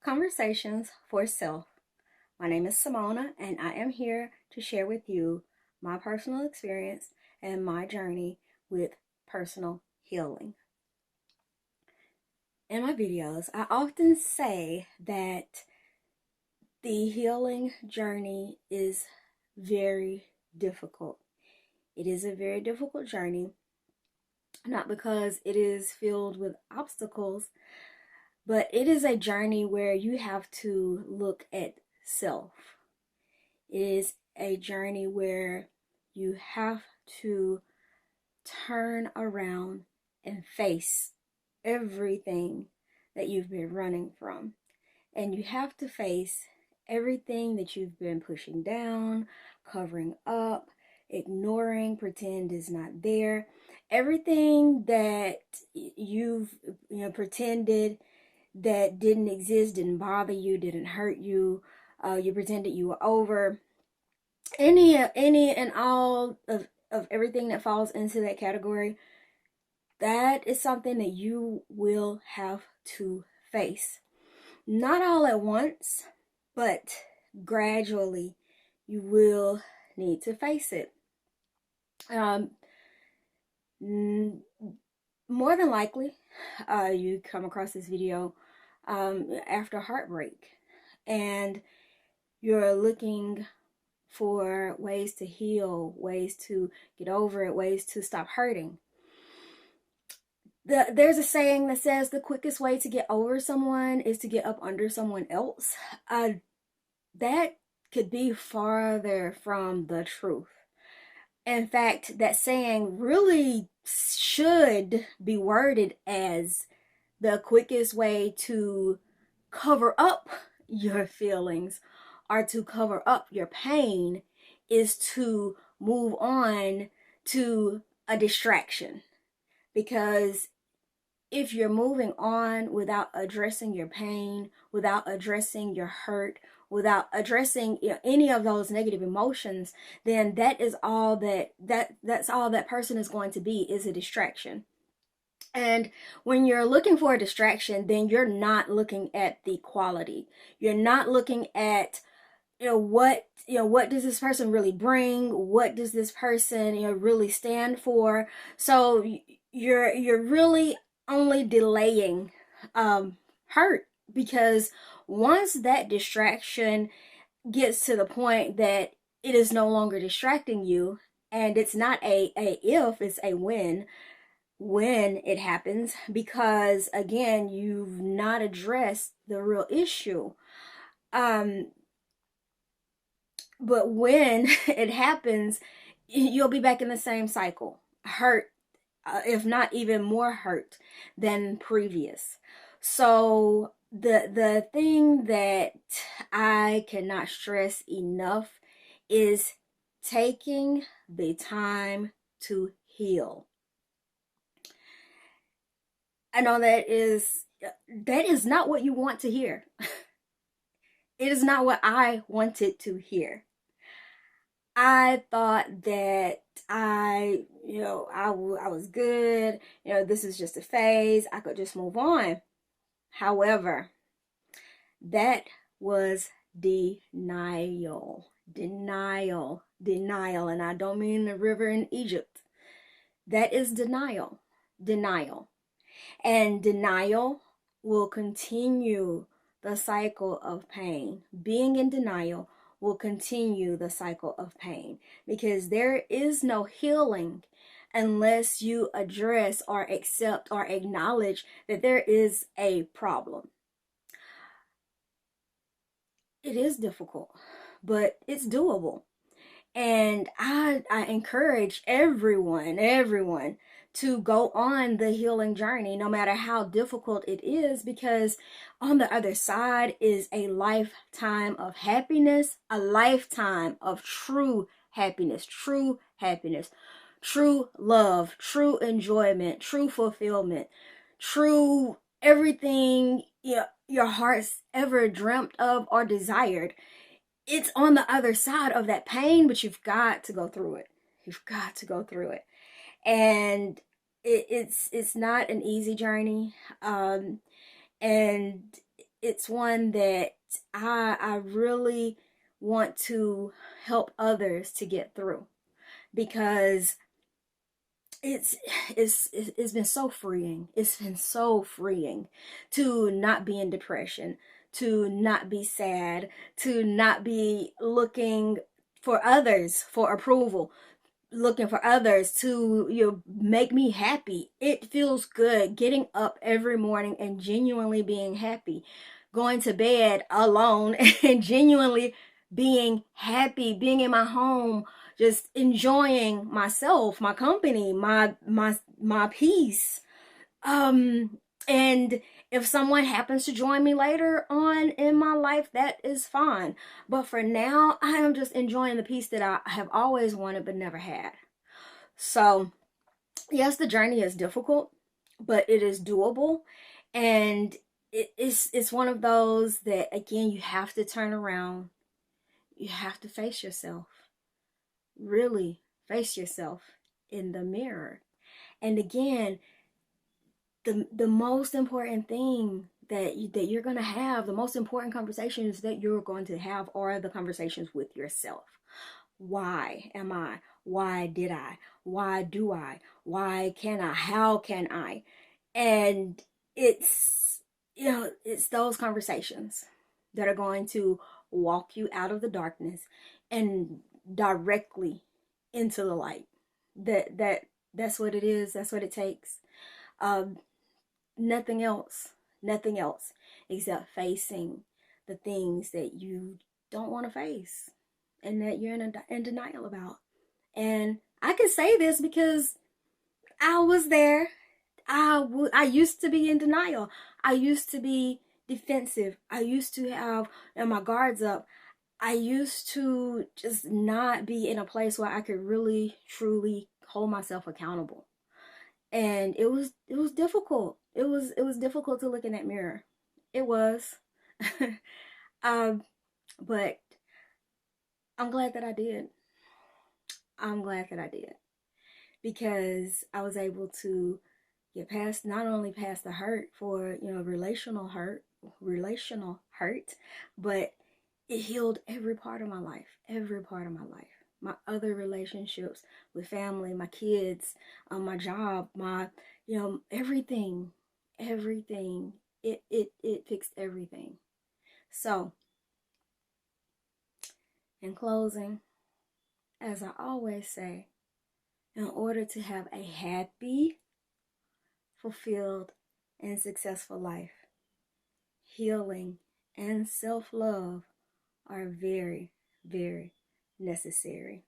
Conversations for Self. My name is Simona, and I am here to share with you my personal experience and my journey with personal healing. In my videos, I often say that the healing journey is very difficult. It is a very difficult journey, not because it is filled with obstacles, but it is a journey where you have to look at self. It is a journey where you have to turn around and face everything that you've been running from. And you have to face everything that you've been pushing down, covering up, ignoring, pretend is not there. Everything that you've pretended that didn't exist, didn't bother you, didn't hurt you. You pretended you were over. Any and all of everything that falls into that category, that is something that you will have to face. Not all at once, but gradually you will need to face it. Um, More than likely, you come across this video after heartbreak and you're looking for ways to heal, ways to get over it, ways to stop hurting. There's a saying that says the quickest way to get over someone is to get up under someone else. That could be farther from the truth. In fact, that saying really should be worded as the quickest way to cover up your feelings or to cover up your pain is to move on to a distraction. Because if you're moving on without addressing your pain, without addressing your hurt, without addressing any of those negative emotions, then that is all that's all that person is going to be, is a distraction. And when you're looking for a distraction, then you're not looking at the quality. You're not looking at what does this person really bring? What does this person really stand for? So you're really only delaying hurt, because once that distraction gets to the point that it is no longer distracting you, and it's not a if, it's a when it happens, because again, you've not addressed the real issue. But when it happens, you'll be back in the same cycle, hurt, if not even more hurt than previous. So the thing that I cannot stress enough is taking the time to heal. I know that is not what you want to hear. It is not what I wanted to hear. I thought that I was good. This is just a phase. I could just move on. However, that was denial, denial, denial. And I don't mean the river in Egypt. That is denial, denial. And denial will continue the cycle of pain. Being in denial will continue the cycle of pain, because there is no healing unless you address or accept or acknowledge that there is a problem. It is difficult, but it's doable. And I encourage everyone to go on the healing journey, no matter how difficult it is, because on the other side is a lifetime of happiness, a lifetime of true happiness, true love, true enjoyment, true fulfillment, true everything your heart's ever dreamt of or desired. It's on the other side of that pain, but you've got to go through it. You've got to go through it. And it's not an easy journey. And it's one that I really want to help others to get through, because it's it's been so freeing. It's been so freeing to not be in depression, to not be sad, to not be looking for others for approval, looking for others to, you know, make me happy. It feels good getting up every morning and genuinely being happy, going to bed alone and genuinely being happy, being in my home, just enjoying myself, my company, my peace. And if someone happens to join me later on in my life, that is fine. But for now, I am just enjoying the peace that I have always wanted but never had. So, yes, the journey is difficult, but it is doable. And it's one of those that, again, you have to turn around. You have to face yourself. Really face yourself in the mirror. And again, the most important thing that you're going to have, the most important conversations that you're going to have, are the conversations with yourself. Why am I? Why did I? Why do I? Why can I? How can I? And it's, you know, it's those conversations that are going to walk you out of the darkness and directly into the light. That's what it is. That's what it takes. Um, Nothing else. Nothing else except facing the things that you don't want to face and that you're in denial about. And I can say this because I was there. I used to be in denial. I used to be defensive. I used to have, you know, my guards up. I used to just not be in a place where I could really truly hold myself accountable. And it was difficult. It was difficult to look in that mirror. It was. um but I'm glad that I did. I'm glad that I did, because I was able to get past, not only past the hurt for, you know, relational hurt, but it healed every part of my life, every part of my life. My other relationships with family, my kids, my job, my, you know, everything, everything. It fixed everything. So, in closing, as I always say, in order to have a happy, fulfilled, and successful life, healing and self love are very, very necessary.